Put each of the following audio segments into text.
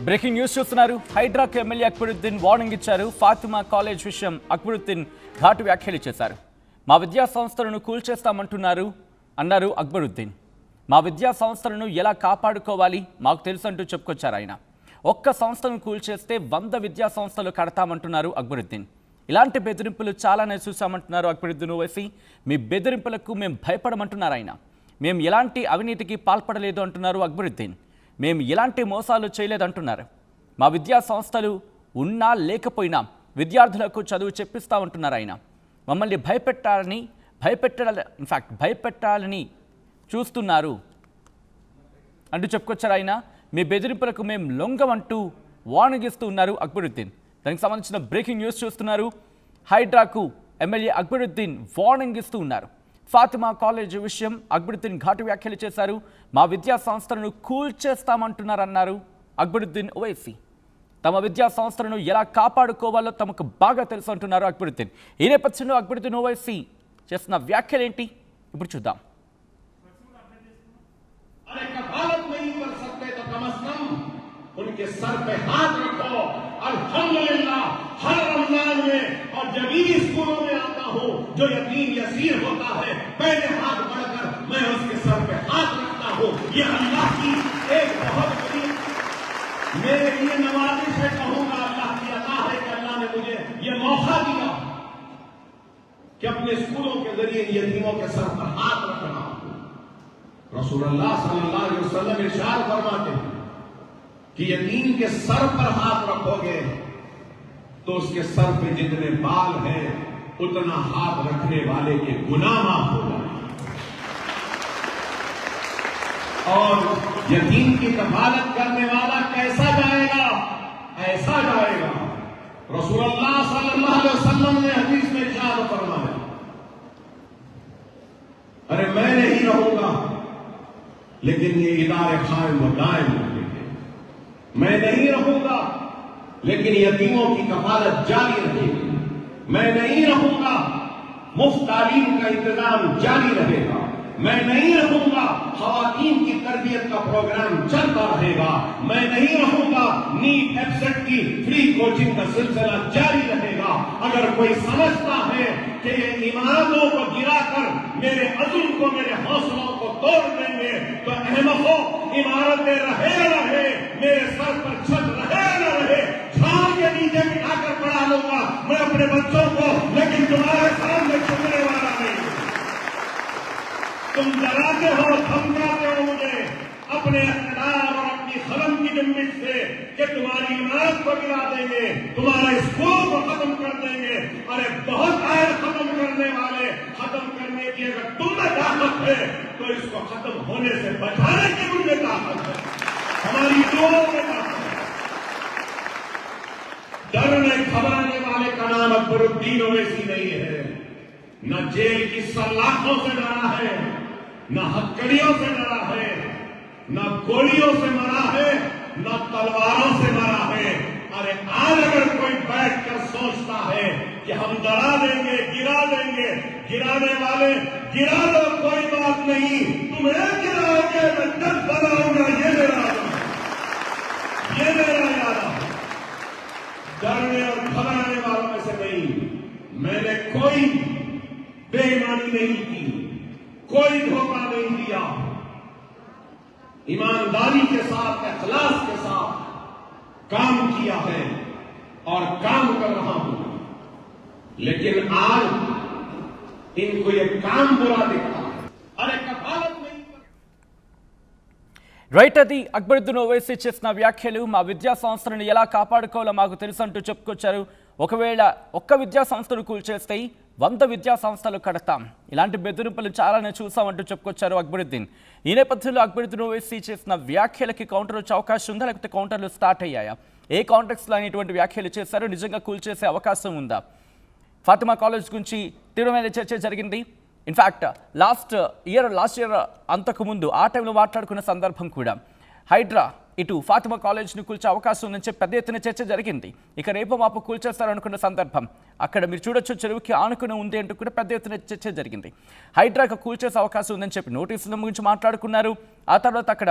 Breaking news చూస్తున్నారు. హైడ్రాకు MLA Akbaruddin warning ఇచ్చారు. Fatima college విషయం అక్బరుద్దీన్ ఘాటు వ్యాఖ్యలు చేశారు. మా విద్యా సంస్థలను కూల్చేస్తామంటున్నారు అన్నారు అక్బరుద్దీన్. మా విద్యా సంస్థలను ఎలా కాపాడుకోవాలి మాకు తెలుసంటూ చెప్పుకొచ్చారు ఆయన. ఒక్క సంస్థను కూల్చేస్తే 100 విద్యా సంస్థలు కడతామంటున్నారు అక్బరుద్దీన్. ఇలాంటి బెదిరింపులు చాలానే చూసామంటున్నారు అక్బరుద్దీన్ ఓవైసీ. మీ బెదిరింపులకు మేము భయపడమంటున్నారు ఆయన. మేము ఎలాంటి అవినీతికి పాల్పడలేదు అంటున్నారు అక్బరుద్దీన్. మేము ఎలాంటి మోసాలు చేయలేదంటున్నారు. మా విద్యా సంస్థలు ఉన్నా లేకపోయినా విద్యార్థులకు చదువు చెప్పిస్తామంటున్నారు ఆయన. మమ్మల్ని భయపెట్టాలని చూస్తున్నారు అంటూ చెప్పుకొచ్చారు ఆయన. మీ బెదిరింపులకు మేము లొంగమంటూ వార్నింగ్ ఇస్తూ ఉన్నారు అక్బరుద్దీన్. దానికి సంబంధించిన బ్రేకింగ్ న్యూస్ చూస్తున్నారు. హైడ్రాకు ఎమ్మెల్యే అక్బరుద్దీన్ వార్నింగ్ ఇస్తూ ఉన్నారు. ఫాతిమా కాలేజ్ విషయం అక్బరుద్దీన్ ఘాటు వ్యాఖ్యలు చేశారు. మా విద్యా సంస్థలను కూల్చేస్తామంటున్నారన్నారు అక్బరుద్దీన్ ఓవైసీ. తమ విద్యా సంస్థలను ఎలా కాపాడుకోవాలో తమకు బాగా తెలుసు అంటున్నారు అక్బరుద్దీన్. ఈ నేపథ్యంలో అక్బరుద్దీన్ ఓవైసీ చేస్తున్న వ్యాఖ్యలేంటి ఇప్పుడు చూద్దాం. उनके सर पे हाथ रखो। अल्हम्दुलिल्लाह हर रमजान में और जब इन स्कूलों में आता हूँ जो यतीम यसीर होता है पहले हाथ बढ़कर मैं उसके सर पे हाथ रखता हूँ। ये अल्लाह की एक बहुत बड़ी मेरे लिए नवाजिश है, कहूँगा अल्लाह की अता है कि अल्लाह ने मुझे ये मौका दिया कि अपने स्कूलों के जरिए यतीमों के सर पर हाथ रखना। रसूलुल्लाह सल्लल्लाहु अलैहि वसल्लम इरशाद फरमाते हैं कि यतीम के सर पर हाथ रखोगे तो उसके सर पे जितने बाल हैं उतना हाथ रखने वाले के गुनाह माफ हो जाएंगे। और यतीम की कफालत करने वाला कैसा जाएगा? ऐसा जाएगा। रसूलुल्लाह सल्लल्लाहु अलैहि वसल्लम ने हदीस में इरशाद फरमाया, अरे मैं नहीं रहूंगा लेकिन ये इदारे कायम व दायम रहेंगे। मैं नहीं रहूंगा लेकिन यतीमों की कफालत जारी रहेगी। मैं नहीं रहूंगा मुफ्त तालीम का इंतजाम जारी रहेगा। मैं नहीं रहूंगा खवातीन की तरबियत का प्रोग्राम चलता रहेगा। मैं नहीं रहूंगा नीट एब्सेट की फ्री कोचिंग का सिलसिला जारी रहेगा। अगर कोई समझता है कि ये इमारतों को गिराकर मेरे अज़्म को मेरे हौसलों को तोड़ देंगे तो अहमको इमारतें रहे मेरे सर पर छत रहे न रहे झाड़ के नीचे बिठाकर पढ़ा लूंगा मैं अपने बच्चों को, लेकिन तुम्हारे सामने झुकने वाला नहीं। तुम डराते हो, धमकाते हो मुझे अपने इख्तियार और अपनी कलम की जुम्बिश से कि तुम्हारी इमारत को गिरा देंगे, तुम्हारे स्कूल को खत्म कर देंगे। अरे बहुत आए खत्म करने वाले, खत्म करने की अगर तुम में ताकत है तो इसको खत्म होने से बचाने की मुझे ताकत है, हमारी दुआओं में ताकत है। डरने घबराने वाले का नाम अक्बरुद्दीन ओवैसी नहीं है। न जेल की सलाखों से डरा है, न हथकड़ियों से डरा है, न गोलियों से मरा है, न तलवारों से मरा है। अरे आज अगर कोई बैठकर सोचता है कि हम डरा देंगे, गिरा देंगे, गिराने वाले गिरा दो, कोई बात नहीं, तुम्हें गिराएंगे, मैं जब बनाऊंगा। ये मेरा इरादा। डरने और घबराने वालों में से नहीं। मैंने कोई बेईमानी नहीं की, कोई धोखा नहीं दिया। ईमानदारी के साथ, इखलास के साथ काम किया है और काम कर रहा हूं। लेकिन आज इनको ये काम बुरा दिखता है। अरे कफालत नहीं। రైట్, అది అక్బరుద్దీన్ ఓవైసీ చేసిన వ్యాఖ్యలు. మా విద్యా సంస్థలను ఎలా కాపాడుకోవాలో మాకు తెలుసు అంటూ చెప్పుకొచ్చారు. ఒకవేళ ఒక్క విద్యా సంస్థను కూల్చేస్తే 100 విద్యా సంస్థలు కడతాం. ఇలాంటి బెదిరింపులు చాలానే చూసామంటూ చెప్పుకొచ్చారు అక్బరుద్దీన్. ఈ నేపథ్యంలో అక్బరుద్దీన్ ఓవైసీ చేసిన వ్యాఖ్యలకి కౌంటర్ వచ్చే అవకాశం ఉందా, లేకపోతే కౌంటర్లు స్టార్ట్ అయ్యాయా? ఏ కాంటెక్స్లో అనేటువంటి వ్యాఖ్యలు చేశారు? నిజంగా కూల్చేసే అవకాశం ఉందా? ఫాతిమా కాలేజ్ గురించి తీవ్రమైన చర్చ జరిగింది. ఇన్ఫ్యాక్ట్ లాస్ట్ ఇయర్ అంతకుముందు ఆ టైంలో మాట్లాడుకున్న సందర్భం కూడా హైడ్రా ఇటు ఫాతిమా కాలేజ్ని కూల్చే అవకాశం ఉందని చెప్పి పెద్ద ఎత్తున చర్చ జరిగింది. ఇక రేపు మాపు కూల్చేస్తారనుకున్న సందర్భం అక్కడ మీరు చూడొచ్చు, చెరువుకి ఆనుకుని ఉంది అంటూ కూడా పెద్ద ఎత్తున చర్చ జరిగింది. హైడ్రాకు కూల్చేసే అవకాశం ఉందని చెప్పి నోటీసుల గురించి మాట్లాడుకున్నారు. ఆ తర్వాత అక్కడ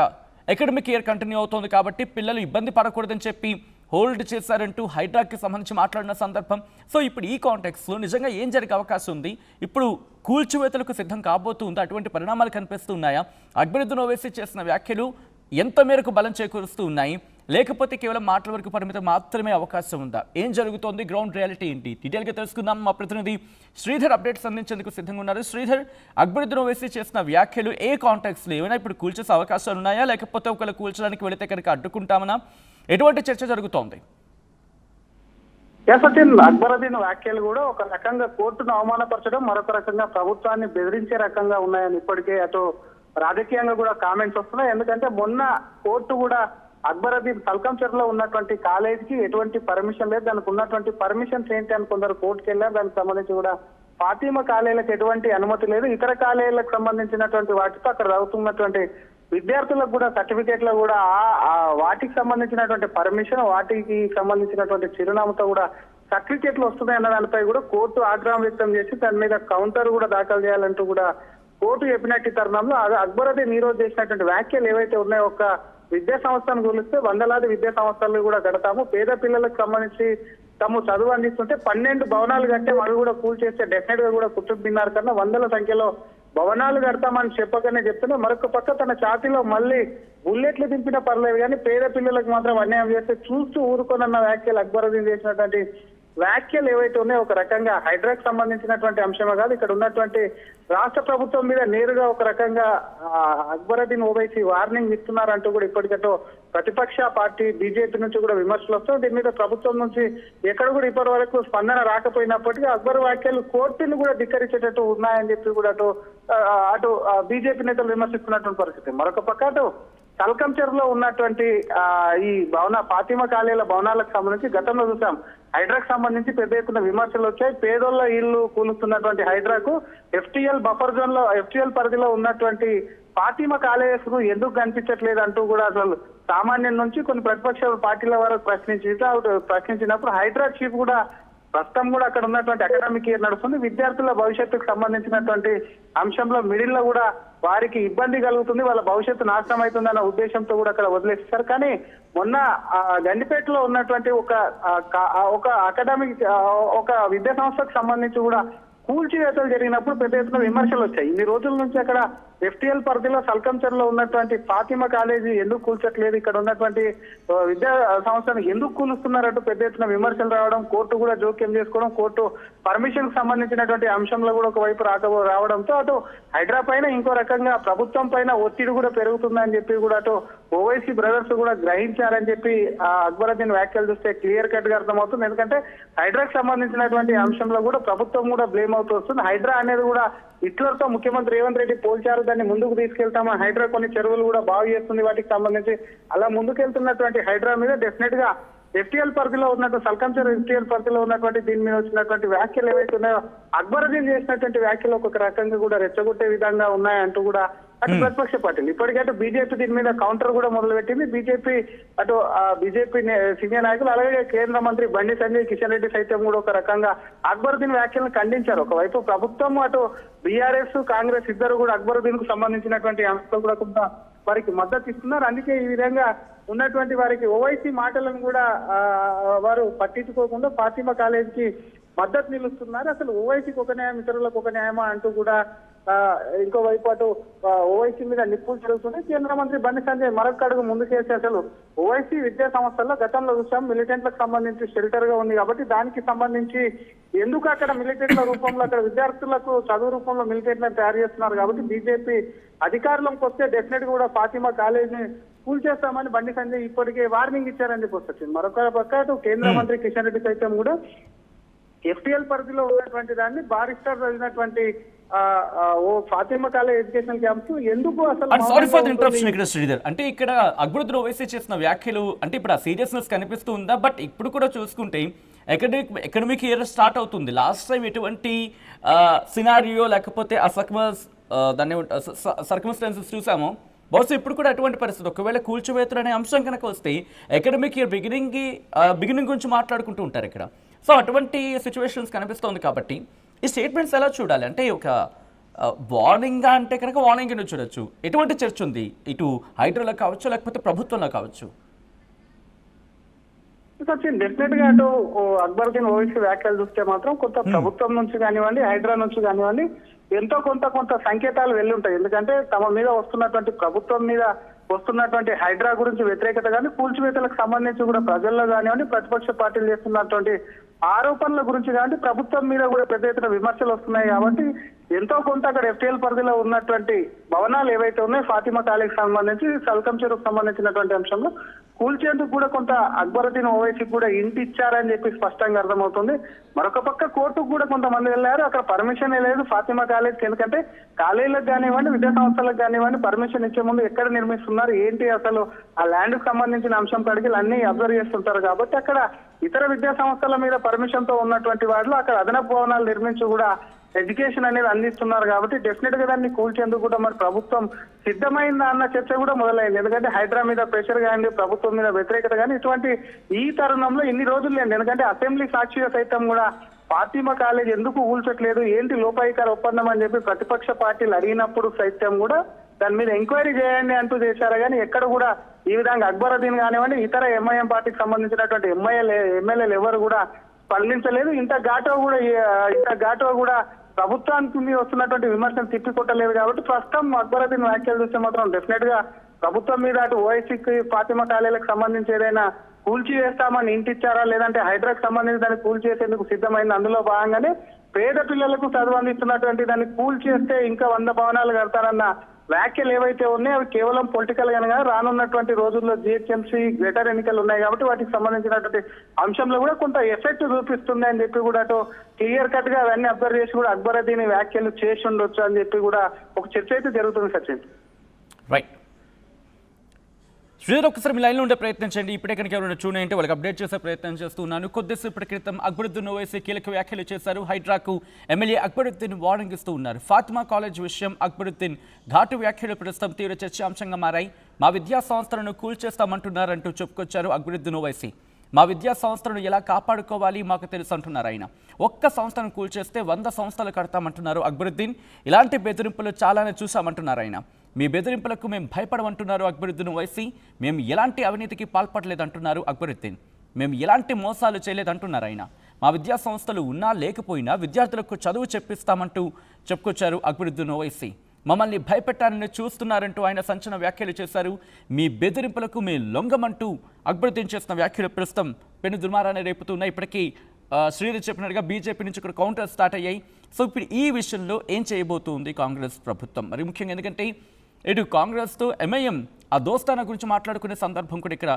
అకాడమిక్ ఇయర్ కంటిన్యూ అవుతోంది కాబట్టి పిల్లలు ఇబ్బంది పడకూడదని చెప్పి హోల్డ్ చేశారంటూ హైడ్రాకి సంబంధించి మాట్లాడిన సందర్భం. సో ఇప్పుడు ఈ కాంటెక్స్లో నిజంగా ఏం జరిగే అవకాశం ఉంది? ఇప్పుడు కూల్చివేతలకు సిద్ధం కాబోతుంది, అటువంటి పరిణామాలు కనిపిస్తూ ఉన్నాయా? అక్బరుద్దీన్ ఓవైసీ చేసిన వ్యాఖ్యలు ఎంత మేరకు బలం చేకూరుస్తూ ఉన్నాయి, లేకపోతే కేవలం మాటల వరకు పరిమితం మాత్రమే అవకాశం ఉందా? ఏం జరుగుతోంది, గ్రౌండ్ రియాలిటీ ఏంటి? డీటెయిల్గా తెలుసుకుందాం. మా ప్రతినిధి శ్రీధర్ అప్డేట్స్ అందించేందుకు సిద్ధంగా ఉన్నారు. శ్రీధర్, అక్బరుద్దీన్ ఓవైసీ చేసిన వ్యాఖ్యలు ఏ కాంటెక్స్లో ఏమైనా ఇప్పుడు కూల్చేసే అవకాశాలు ఉన్నాయా, లేకపోతే ఒకవేళ కూల్చడానికి వెళితే కనుక అడ్డుకుంటామనా? ఎటువంటి చర్చ జరుగుతోంది? సచిన్, అక్బరుద్దీన్ వ్యాఖ్యలు కూడా ఒక రకంగా కోర్టును అవమానపరచడం, మరొక రకంగా ప్రభుత్వాన్ని బెదిరించే రకంగా ఉన్నాయని ఇప్పటికే అటు రాజకీయంగా కూడా కామెంట్స్ వస్తున్నాయి. ఎందుకంటే మొన్న కోర్టు కూడా అక్బరుద్దీన్ సల్కంచర్లో ఉన్నటువంటి కాలేజీకి ఎటువంటి పర్మిషన్ లేదు, దానికి ఉన్నటువంటి పర్మిషన్స్ ఏంటి అని కొందరు కోర్టుకు వెళ్ళారు. దానికి సంబంధించి కూడా ఫాతిమా కాలేజీలకు ఎటువంటి అనుమతి లేదు, ఇతర కాలేజీలకు సంబంధించినటువంటి వాటితో అక్కడ చదువుతున్నటువంటి విద్యార్థులకు కూడా సర్టిఫికేట్లో కూడా వాటికి సంబంధించినటువంటి పర్మిషన్, వాటికి సంబంధించినటువంటి చిరునామాతో కూడా సర్టిఫికేట్లు వస్తున్నాయి అన్న దానిపై కూడా కోర్టు ఆగ్రహం వ్యక్తం చేసి దాని మీద కౌంటర్ కూడా దాఖలు చేయాలంటూ కూడా కోర్టు చెప్పినట్టు తరుణంలో అక్బరుద్దీన్ ఈ రోజు చేసినటువంటి వ్యాఖ్యలు ఏవైతే ఉన్నాయో, ఒక విద్యా సంస్థను కూలిస్తే వందలాది విద్యా సంస్థలు కూడా కడతాము, పేద పిల్లలకు సంబంధించి తాము చదువు అందిస్తుంటే 12 భవనాలు కట్టే అవి కూడా కూల్చేస్తే డెఫినెట్ గా కూడా కుతుబ్ మినార్ కన్నా వందల సంఖ్యలో భవనాలు కడతామని చెప్పగానే చెప్తున్నా, మరొక పక్క తన ఛాతీలో మళ్ళీ బుల్లెట్లు దింపినా పర్లేదు కానీ పేద పిల్లలకు మాత్రం అన్యాయం చేస్తే చూస్తూ ఊరుకోనన్న వ్యాఖ్యలు అక్బరుద్దీన్ చేసినటువంటి వ్యాఖ్యలు ఏవైతే ఉన్నాయో ఒక రకంగా హైడ్రాక్ సంబంధించినటువంటి అంశమే కాదు, ఇక్కడ ఉన్నటువంటి రాష్ట్ర ప్రభుత్వం మీద నేరుగా ఒక రకంగా అక్బరుద్దీన్ ఓవైసీ వార్నింగ్ ఇస్తున్నారంటూ కూడా ఇప్పటికటో ప్రతిపక్ష పార్టీ బీజేపీ నుంచి కూడా విమర్శలు వస్తాయి. దీని మీద ప్రభుత్వం నుంచి ఎక్కడ కూడా ఇప్పటి వరకు స్పందన రాకపోయినప్పటికీ అక్బర్ వ్యాఖ్యలు కోర్టును కూడా ధిక్కరించేటట్టు ఉన్నాయని చెప్పి కూడా అటు బీజేపీ నేతలు విమర్శిస్తున్నటువంటి పరిస్థితి. మరొక పక్క అటు సల్కంచర్లో ఉన్నటువంటి ఈ ఫాతిమా కాలేజీల భవనాలకు సంబంధించి గతంలో చూసాం, హైడ్రాకు సంబంధించి పెద్ద ఎత్తున విమర్శలు వచ్చాయి. పేదోళ్ల ఇళ్లు కూలుస్తున్నటువంటి హైడ్రాకు ఎఫ్టీఎల్ బఫర్ జోన్ లో ఎఫ్టీఎల్ పరిధిలో ఉన్నటువంటి ఫాతిమా కాలేజెస్ ను ఎందుకు కనిపించట్లేదు అంటూ కూడా అసలు సామాన్యం నుంచి కొన్ని ప్రతిపక్ష పార్టీల వరకు ప్రశ్నించినప్పుడు హైడ్రా చీఫ్ కూడా ప్రస్తుతం కూడా అక్కడ ఉన్నటువంటి అకాడమిక్ ఇయర్ నడుస్తుంది, విద్యార్థుల భవిష్యత్తుకు సంబంధించినటువంటి అంశంలో మిడిల్ లో కూడా వారికి ఇబ్బంది కలుగుతుంది, వాళ్ళ భవిష్యత్తు నాశనం అవుతుందన్న ఉద్దేశంతో కూడా అక్కడ వదిలేస్తారు. కానీ మొన్న గండిపేటలో ఉన్నటువంటి ఒక అకాడమిక్ ఒక విద్యా సంస్థకు సంబంధించి కూడా కూల్చివేతలు జరిగినప్పుడు పెద్ద ఎత్తున విమర్శలు వచ్చాయి. ఇన్ని రోజుల నుంచి అక్కడ ఎఫ్టీఎల్ పరిధిలో సల్కంచర్ లో ఉన్నటువంటి ఫాతిమా కాలేజీ ఎందుకు కూల్చట్లేదు, ఇక్కడ ఉన్నటువంటి విద్యా సంస్థను ఎందుకు కూలుస్తున్నారంటూ పెద్ద ఎత్తున విమర్శలు రావడం, కోర్టు కూడా జోక్యం చేసుకోవడం, కోర్టు పర్మిషన్ కు సంబంధించినటువంటి అంశంలో కూడా ఒకవైపు రావడంతో అటు హైడ్రా పైన ఇంకో రకంగా ప్రభుత్వం పైన ఒత్తిడి కూడా పెరుగుతుందని చెప్పి కూడా అటు ఓవైసీ బ్రదర్స్ కూడా గ్రహించారని చెప్పి అక్బరుద్దీన్ వ్యాఖ్యలు చూస్తే క్లియర్ కట్ గా అర్థమవుతుంది. ఎందుకంటే హైడ్రాకు సంబంధించినటువంటి అంశంలో కూడా ప్రభుత్వం కూడా బ్లేమ్ అవుతూ వస్తుంది. హైడ్రా అనేది కూడా హిట్లర్ తో ముఖ్యమంత్రి రేవంత్ రెడ్డి పోల్చారు, దాన్ని ముందుకు తీసుకెళ్తామా, హైడ్రా కొన్ని చెరువులు కూడా బాగు చేస్తుంది వాటికి సంబంధించి, అలా ముందుకెళ్తున్నటువంటి హైడ్రా మీద డెఫినెట్ గా ఎఫ్టీఎల్ పరిధిలో ఉన్నట్టు సల్కంచర్ ఎఫ్టీఎల్ పరిధిలో ఉన్నటువంటి దీని మీద వచ్చినటువంటి వ్యాఖ్యలు ఏవైతే ఉన్నాయో అక్బరుద్దీన్ చేసినటువంటి వ్యాఖ్యలు ఒక రకంగా కూడా రెచ్చగొట్టే విధంగా ఉన్నాయంటూ కూడా అటు ప్రతిపక్ష పార్టీలు ఇప్పటికైతే బీజేపీ దీని మీద కౌంటర్ కూడా మొదలుపెట్టింది. బీజేపీ బీజేపీ సీనియర్ నాయకులు అలాగే కేంద్ర మంత్రి బండి సంజయ్ కిషన్ రెడ్డి సైతం కూడా ఒక రకంగా అక్బరుద్దీన్ వ్యాఖ్యలను ఖండించారు. ఒకవైపు ప్రభుత్వం అటు బీఆర్ఎస్ కాంగ్రెస్ ఇద్దరు కూడా అక్బరుద్దీన్ కు సంబంధించినటువంటి అంశాలు కూడా కొంత వారికి మద్దతు ఇస్తున్నారు. అందుకే ఈ విధంగా ఉన్నటువంటి వారికి ఓవైసీ మాటలను కూడా వారు పట్టించుకోకుండా ఫాతిమా కాలేజీకి మద్దతు నిలుస్తున్నారు. అసలు ఓవైసీకి ఒక న్యాయం ఇతరులకు ఒక న్యాయమా అంటూ కూడా ఇంకోవైపు అటు ఓవైసీ మీద నిప్పులు జరుగుతున్నాయి. కేంద్ర మంత్రి బండి సంజయ్ మరొక అడుగు ముందుకేసి అసలు ఓవైసీ విద్యా సంస్థల్లో గతంలో చూసాం మిలిటెంట్లకు సంబంధించి షెల్టర్ గా ఉంది కాబట్టి దానికి సంబంధించి ఎందుకు అక్కడ మిలిటెంట్ల రూపంలో అక్కడ విద్యార్థులకు చదువు రూపంలో మిలిటెంట్లను తయారు చేస్తున్నారు కాబట్టి బీజేపీ అధికారంలోకి వస్తే డెఫినెట్ గా కూడా ఫాతిమా కాలేజీని కూల్ చేస్తామని బండి సంజయ్ ఇప్పటికే వార్నింగ్ ఇచ్చారని చెప్పి వచ్చింది. మరొక పక్క కేంద్ర మంత్రి కిషన్ రెడ్డి సైతం కూడా ఎఫ్టీఎల్ పరిధిలో ఉన్నటువంటి దాన్ని బారిస్టర్ చదివినటువంటి ఫాతిమా కాలేజ్ ఎడ్యుకేషనల్ క్యాంప్స్ ఎందుకు అసలు సారీ ఫర్ ది ఇంటరప్షన్ ఇక్కడ శ్రీధర్, అంటే ఇక్కడ అక్బరుద్దీన్ ఓవైసీ చేసిన వ్యాఖ్యలు అంటే ఇప్పుడు ఆ సీరియస్నెస్ కనిపిస్తూ ఉందా? బట్ ఇప్పుడు కూడా చూసుకుంటే అకాడమిక్ ఇయర్ స్టార్ట్ అవుతుంది. లాస్ట్ టైం ఎటువంటి సినారియో లేకపోతే ఆ దాన్ని సర్కమ్స్టాన్సెస్ చూసామో బహుశా ఇప్పుడు కూడా అటువంటి పరిస్థితి ఒకవేళ కూల్చివేతలు అనే అంశం కనుక వస్తే అకాడమిక్ ఇయర్ బిగినింగ్ గురించి మాట్లాడుకుంటూ ఉంటారు ఇక్కడ. సో అటువంటి సిచ్యువేషన్స్ కనిపిస్తోంది కాబట్టి ఈ స్టేట్మెంట్స్ ఎలా చూడాలి? అంటే ఒక వార్నింగ్ అంటే కనుక వార్నింగ్ చూడొచ్చు. ఎటువంటి చర్చ ఉంది ఇటు హైడ్రాలో కావచ్చు లేకపోతే ప్రభుత్వంలో కావచ్చు? డెఫినెట్ గా అటు అక్బరుద్దీన్ ఓవైసీ వ్యాఖ్యలు చూస్తే మాత్రం కొంత ప్రభుత్వం నుంచి కానివ్వండి, హైడ్రా నుంచి కానివ్వండి ఎంతో కొంత సంకేతాలు వెళ్ళుంటాయి. ఎందుకంటే తమ మీద వస్తున్నటువంటి ప్రభుత్వం మీద వస్తున్నటువంటి హైడ్రా గురించి వ్యతిరేకత కానీ, కూల్చివేతలకు సంబంధించి కూడా ప్రజల్లో కానివ్వండి, ప్రతిపక్ష పార్టీలు చేస్తున్నటువంటి ఆరోపణల గురించి కానీ ప్రభుత్వం మీద కూడా పెద్ద ఎత్తున విమర్శలు వస్తున్నాయి. కాబట్టి ఎంతో కొంత అక్కడ ఎఫ్టీఎల్ పరిధిలో ఉన్నటువంటి భవనాలు ఏవైతే ఉన్నాయో ఫాతిమా కాలేజీకి సంబంధించి, సల్కం చెరువుకు సంబంధించినటువంటి అంశంలో కూల్చేందుకు కూడా కొంత అక్బరుద్దీన్ ఓవైసీకి కూడా ఇంటి ఇచ్చారని చెప్పి స్పష్టంగా అర్థమవుతుంది. మరొక పక్క కోర్టుకు కూడా కొంతమంది వెళ్ళారు, అక్కడ పర్మిషన్ లేదు ఫాతిమా కాలేజ్కి. ఎందుకంటే కాలేజీలకు కానివ్వండి, విద్యా సంస్థలకు కానివ్వండి పర్మిషన్ ఇచ్చే ముందు ఎక్కడ నిర్మిస్తున్నారు ఏంటి అసలు ఆ ల్యాండ్ కు సంబంధించిన అంశం కడిగి అన్ని అబ్జర్వ్ చేస్తుంటారు. కాబట్టి అక్కడ ఇతర విద్యా సంస్థల మీద పర్మిషన్ తో ఉన్నటువంటి వాళ్ళు అక్కడ అదనపు భవనాలు నిర్మించి కూడా ఎడ్యుకేషన్ అనేది అందిస్తున్నారు. కాబట్టి డెఫినెట్ గా దాన్ని కూల్చేందుకు కూడా మరి ప్రభుత్వం సిద్ధమైందా అన్న చర్చ కూడా మొదలైంది. ఎందుకంటే హైడ్రా మీద ప్రెషర్ కానీ, ప్రభుత్వం మీద వ్యతిరేకత కానీ ఇటువంటి ఈ తరుణంలో ఇన్ని రోజులు లేదు. ఎందుకంటే అసెంబ్లీ సాక్షిగా సైతం కూడా ఫాతిమా కాలేజ్ ఎందుకు కూల్చట్లేదు, ఏంటి లోపాయికార ఒప్పందం అని చెప్పి ప్రతిపక్ష పార్టీలు అడిగినప్పుడు సైతం కూడా దాని మీద ఎంక్వైరీ చేయండి అంటూ చేశారు. కానీ ఎక్కడ కూడా ఈ విధంగా అక్బరుద్దీన్ కానివ్వండి, ఇతర ఎంఐఎం పార్టీకి సంబంధించినటువంటి ఎమ్మెల్యేలు ఎవరు కూడా స్పందించలేదు. ఇంత ఘాటుగా కూడా ప్రభుత్వానికి మీద వస్తున్నటువంటి విమర్శలు తిప్పికొట్టలేదు. కాబట్టి ప్రస్తుతం అక్బరుద్దీన్ వ్యాఖ్యలు చూస్తే మాత్రం డెఫినెట్ గా ప్రభుత్వం మీద అటు ఓవైసీకి ఫాతిమా కాలేజీలకు సంబంధించి ఏదైనా కూల్చి వేస్తామని ఇంటిచ్చారా, లేదంటే హైడ్రాకి సంబంధించి దాన్ని కూల్ చేసేందుకు సిద్ధమైంది. అందులో భాగంగానే పేద పిల్లలకు చదువు అందిస్తున్నటువంటి దాన్ని కూల్ చేస్తే ఇంకా 100 భవనాలు కడతారన్న వ్యాఖ్యలు ఏవైతే ఉన్నాయో అవి కేవలం పొలిటికల్ గానే రానున్నటువంటి రోజుల్లో జిహెచ్ఎంసీ గ్రేటర్ ఎన్నికలు ఉన్నాయి. కాబట్టి వాటికి సంబంధించినటువంటి అంశంలో కూడా కొంత ఎఫెక్ట్ చూపిస్తుంది అని చెప్పి కూడా అటు క్లియర్ కట్ గా అవన్నీ అబ్జర్వ్ చేసి కూడా అక్బరుద్దీన్ వ్యాఖ్యలు చేసి ఉండొచ్చు అని చెప్పి కూడా ఒక చర్చ అయితే జరుగుతుంది. సచిన్ రైట్. శ్రీధర్ ఒకసారి మీ లైన్లో ఉండే ప్రయత్నం చేయండి. ఇప్పుడే కనుక ఎవరైనా చూడంటే వాళ్ళకి అప్డేట్ చేసే ప్రయత్నం చేస్తున్నాను. కొద్దిసేపటి క్రితం అక్బరుద్దీన్ ఓవైసీ కీలక వ్యాఖ్యలు చేశారు. హైడ్రాకు ఎమ్మెల్యే అక్బరుద్దీన్ వార్నింగ్ ఇస్తూ ఉన్నారు. ఫాతిమా కాలేజ్ విషయం అక్బరుద్దీన్ ఘాటు వ్యాఖ్యలు ప్రస్తుతం తీవ్ర చర్చాంశంగా మారాయి. మా విద్యా సంస్థలను కూల్చేస్తామంటున్నారంటూ చెప్పుకొచ్చారు అక్బరుద్దీన్ ఓవైసీ. మా విద్యా సంస్థలను ఎలా కాపాడుకోవాలి మాకు తెలుసు అంటున్నారు ఆయన. ఒక్క సంస్థను కూల్చేస్తే 100 సంస్థలు కడతామంటున్నారు అక్బరుద్దీన్. ఇలాంటి బెదిరింపులు చాలానే చూసామంటున్నారు ఆయన. మీ బెదిరింపులకు మేము భయపడమంటున్నారు అక్బరుద్దీన్ ఓవైసీ. మేము ఎలాంటి అవినీతికి పాల్పడలేదంటున్నారు అక్బరుద్దీన్. మేము ఎలాంటి మోసాలు చేయలేదంటున్నారు ఆయన. మా విద్యా సంస్థలు ఉన్నా లేకపోయినా విద్యార్థులకు చదువు చెప్పిస్తామంటూ చెప్పుకొచ్చారు అక్బరుద్దీన్ ఓవైసీ. మమ్మల్ని భయపెట్టాలని చూస్తున్నారంటూ ఆయన సంచలన వ్యాఖ్యలు చేశారు. మీ బెదిరింపులకు మీ లొంగమంటూ అక్బరుద్దీన్ చేసిన వ్యాఖ్యలు ప్రస్తుతం పెను దుర్మారాన్ని రేపుతున్నాయి. ఇప్పటికీ శ్రీధర్ చెప్పినట్టుగా బీజేపీ నుంచి ఇక్కడ కౌంటర్ స్టార్ట్ అయ్యాయి. సో ఇప్పుడు ఈ విషయంలో ఏం చేయబోతుంది కాంగ్రెస్ ప్రభుత్వం? మరి ముఖ్యంగా ఎందుకంటే ఇటు కాంగ్రెస్తో ఎంఐఎం ఆ దోస్తానా గురించి మాట్లాడుకునే సందర్భం కూడా ఇక్కడ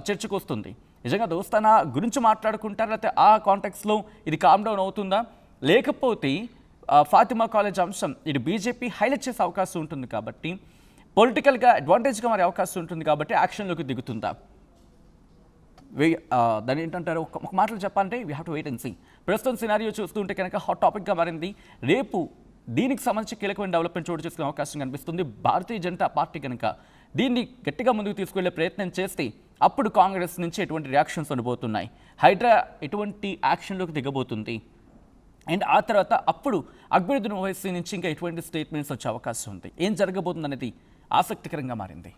చర్చకు వస్తుంది. నిజంగా దోస్తానా గురించి మాట్లాడుకుంటారా, లేకపోతే ఆ కాంటెక్స్లో ఇది కామ్ డౌన్ అవుతుందా, లేకపోతే ఫాతిమా కాలేజ్ అంశం ఇటు బీజేపీ హైలైట్ చేసే అవకాశం ఉంటుంది కాబట్టి పొలిటికల్గా అడ్వాంటేజ్గా మారే అవకాశం ఉంటుంది కాబట్టి యాక్షన్లోకి దిగుతుందా? దాని ఏంటంటారు, ఒక మాటలు చెప్పాలంటే we have to wait and see. ప్రస్తుతం సినారియో చూస్తుంటే కనుక హాట్ టాపిక్గా మారింది. రేపు దీనికి సంబంధించి కీలకమైన డెవలప్మెంట్ చోటు చేసుకునే అవకాశం కనిపిస్తుంది. భారతీయ జనతా పార్టీ కనుక దీన్ని గట్టిగా ముందుకు తీసుకువెళ్లే ప్రయత్నం చేస్తే అప్పుడు కాంగ్రెస్ నుంచి ఎటువంటి రియాక్షన్స్ ఉండబోతున్నాయి, హైడ్రా ఎటువంటి యాక్షన్లోకి దిగబోతుంది, అండ్ ఆ తర్వాత అప్పుడు అక్బరుద్దీన్ ఓవైసీ నుంచి ఇంకా ఎటువంటి స్టేట్మెంట్స్ వచ్చే అవకాశం ఉంది, ఏం జరగబోతుంది అనేది ఆసక్తికరంగా మారింది.